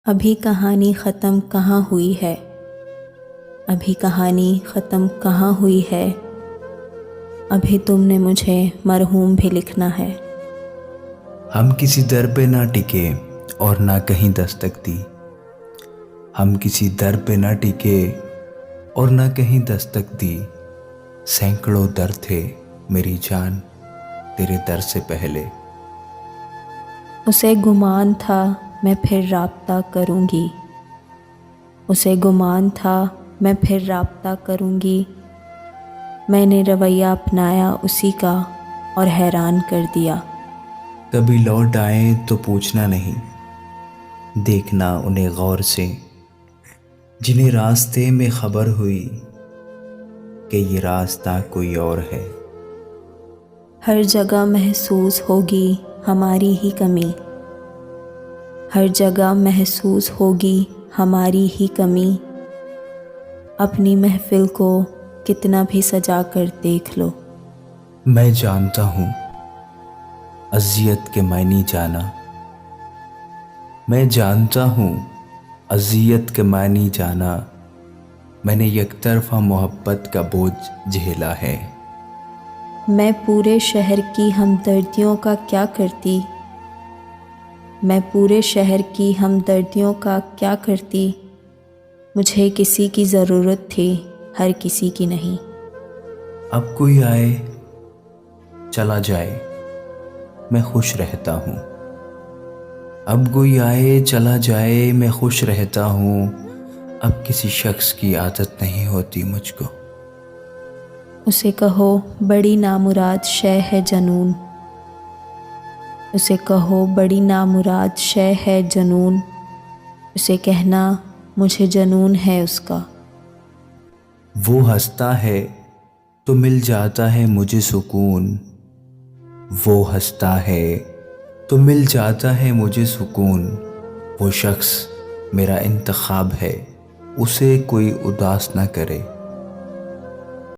ابھی کہانی ختم کہاں ہوئی ہے، ابھی کہانی ختم کہاں ہوئی ہے، ابھی تم نے مجھے مرحوم بھی لکھنا ہے۔ ہم کسی در پہ نہ ٹکے اور نہ کہیں دستک دی، ہم کسی در پہ نہ ٹکے اور نہ کہیں دستک دی، سینکڑوں در تھے میری جان تیرے در سے پہلے۔ اسے گمان تھا میں پھر رابطہ کروں گی، اسے گمان تھا میں پھر رابطہ کروں گی، میں نے رویہ اپنایا اسی کا اور حیران کر دیا۔ کبھی لوٹ آئیں تو پوچھنا نہیں، دیکھنا انہیں غور سے، جنہیں راستے میں خبر ہوئی کہ یہ راستہ کوئی اور ہے۔ ہر جگہ محسوس ہوگی ہماری ہی کمی، ہر جگہ محسوس ہوگی ہماری ہی کمی، اپنی محفل کو کتنا بھی سجا کر دیکھ لو۔ میں جانتا ہوں اذیت کے معنی جانا، میں جانتا ہوں اذیت کے معنی جانا، میں نے یک طرفہ محبت کا بوجھ جھیلا ہے۔ میں پورے شہر کی ہمدردیوں کا کیا کرتی، میں پورے شہر کی ہمدردیوں کا کیا کرتی، مجھے کسی کی ضرورت تھی ہر کسی کی نہیں۔ اب کوئی آئے چلا جائے میں خوش رہتا ہوں، اب کوئی آئے چلا جائے میں خوش رہتا ہوں، اب کسی شخص کی عادت نہیں ہوتی مجھ کو۔ اسے کہو بڑی نامراد شے ہے جنون، اسے کہو بڑی نامراد شے ہے جنون، اسے کہنا مجھے جنون ہے اس کا۔ وہ ہنستا ہے تو مل جاتا ہے مجھے سکون، وہ ہنستا ہے تو مل جاتا ہے مجھے سکون، وہ شخص میرا انتخاب ہے اسے کوئی اداس نہ کرے۔